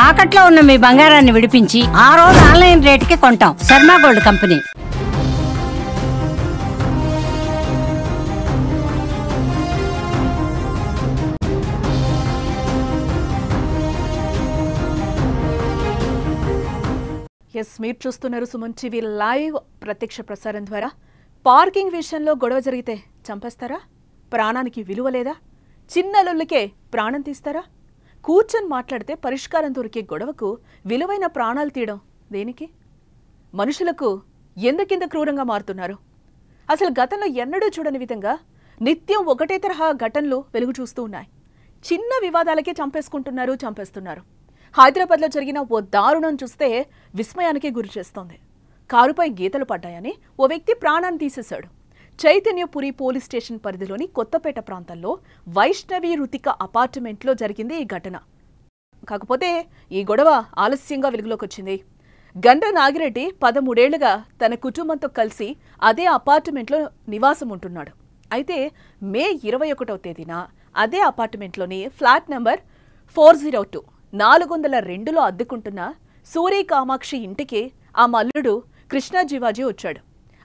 తాకట్లో ఉన్న మీ బంగారాన్ని విడిపించి ఆ రోజు ఆన్లైన్ రేటుకి కొంటాం. Sharma gold company. మీరు చూస్తున్నారు సుమన్ టీవీ లైవ్ ప్రత్యక్ష ప్రసారం ద్వారా. పార్కింగ్ విషయంలో గొడవ జరిగితే చంపేస్తారా? ప్రాణానికి విలువ లేదా? చిన్న లొల్లికే ప్రాణం తీస్తారా? కూర్చొని మాట్లాడితే పరిష్కారం దొరికే గొడవకు విలువైన ప్రాణాలు తీయడం దేనికి? మనుషులకు ఎందుకింత క్రూరంగా మారుతున్నారు? అసలు గతంలో ఎన్నడూ చూడని విధంగా నిత్యం ఒకటే తరహా ఘటనలు వెలుగు చూస్తూ ఉన్నాయి. చిన్న వివాదాలకే చంపేస్తున్నారు. హైదరాబాద్లో జరిగిన ఓ దారుణం చూస్తే విస్మయానికి గురి చేస్తోంది. కారుపై గీతలు పడ్డాయని ఓ వ్యక్తి ప్రాణాన్ని తీసేశాడు. చైతన్యపురి పోలీస్ స్టేషన్ పరిధిలోని కొత్తపేట ప్రాంతంలో వైష్ణవి రుతిక అపార్ట్మెంట్లో జరిగింది ఈ ఘటన. కాకపోతే ఈ గొడవ ఆలస్యంగా వెలుగులోకి వచ్చింది. గండ్ర నాగిరెడ్డి 13 ఏళ్లుగా తన కుటుంబంతో కలిసి అదే అపార్ట్మెంట్లో నివాసం ఉంటున్నాడు. అయితే మే 21వ తేదీన అదే అపార్ట్మెంట్లోని ఫ్లాట్ నెంబర్ 402 402లో అద్దెకుంటున్న సూరి కామాక్షి ఇంటికి ఆ మల్లుడు కృష్ణా జీవాజీ వచ్చాడు.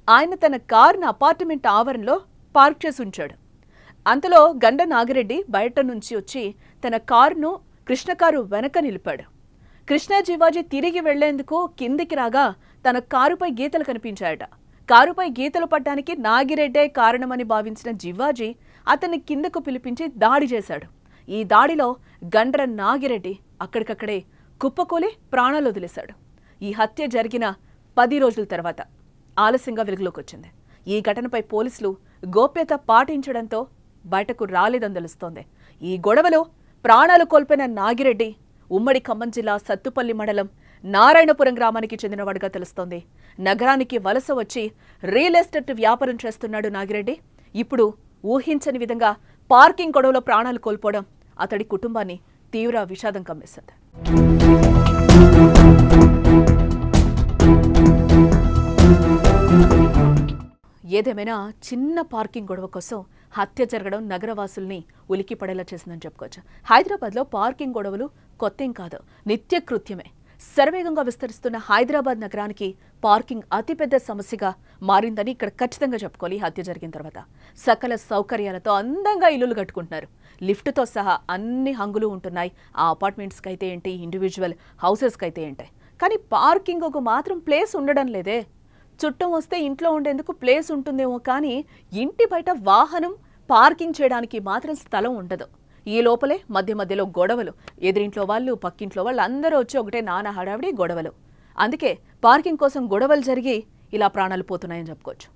ఆయన తన కారును అపార్ట్మెంట్ ఆవరణలో పార్క్ చేసి ఉంచాడు. అంతలో గండ నాగిరెడ్డి బయట నుంచి వచ్చి తన కారును కృష్ణ కారు వెనక నిలిపాడు. కృష్ణా జీవాజీ తిరిగి వెళ్లేందుకు కిందికి రాగా తన కారుపై గీతలు కనిపించాయట. కారుపై గీతలు పడ్డానికి నాగిరెడ్డే కారణమని భావించిన జీవాజీ అతన్ని కిందకు పిలిపించి దాడి చేశాడు. ఈ దాడిలో గండ్ర నాగిరెడ్డి అక్కడికక్కడే కుప్పకూలి ప్రాణాలు వదిలేశాడు. ఈ హత్య జరిగిన 10 రోజుల తర్వాత ఆలస్యంగా వెలుగులోకి వచ్చింది. ఈ ఘటనపై పోలీసులు గోప్యత పాటించడంతో బయటకు రాలేదని తెలుస్తోంది. ఈ గొడవలో ప్రాణాలు కోల్పోయిన నాగిరెడ్డి ఉమ్మడి ఖమ్మం జిల్లా సత్తుపల్లి మండలం నారాయణపురం గ్రామానికి చెందినవాడుగా తెలుస్తోంది. నగరానికి వలస వచ్చి రియల్ ఎస్టేట్ వ్యాపారం చేస్తున్నాడు నాగిరెడ్డి. ఇప్పుడు ఊహించని విధంగా పార్కింగ్ గొడవలో ప్రాణాలు కోల్పోవడం అతడి కుటుంబాన్ని తీవ్ర విషాదం కమ్మేసింది. ఏదేమైనా చిన్న పార్కింగ్ గొడవ కోసం హత్య జరగడం నగరవాసుల్ని ఉలికి పడేలా చేసిందని చెప్పుకోవచ్చు. హైదరాబాద్లో పార్కింగ్ గొడవలు కొత్తేం కాదు, నిత్యకృత్యమే. శరవేగంగా విస్తరిస్తున్న హైదరాబాద్ నగరానికి పార్కింగ్ అతిపెద్ద సమస్యగా మారిందని ఇక్కడ ఖచ్చితంగా చెప్పుకోవాలి. హత్య జరిగిన తర్వాత సకల సౌకర్యాలతో అందంగా ఇల్లులు కట్టుకుంటున్నారు. లిఫ్ట్తో సహా అన్ని హంగులు ఉంటున్నాయి. ఆ అపార్ట్మెంట్స్కి అయితే ఏంటి, ఇండివిజువల్ హౌసెస్కి అయితే ఏంటి, కానీ పార్కింగ్కు మాత్రం ప్లేస్ ఉండడం లేదే. చుట్టం వస్తే ఇంట్లో ఉండేందుకు ప్లేస్ ఉంటుందేమో, కానీ ఇంటి బయట వాహనం పార్కింగ్ చేయడానికి మాత్రం స్థలం ఉండదు. ఈ లోపలే మధ్యలో గొడవలు. ఎదురింట్లో వాళ్ళు, పక్కింట్లో వాళ్ళు అందరూ వచ్చి ఒకటే నానా హడావిడి గొడవలు. అందుకే పార్కింగ్ కోసం గొడవలు జరిగి ఇలా ప్రాణాలు పోతున్నాయని చెప్పుకోవచ్చు.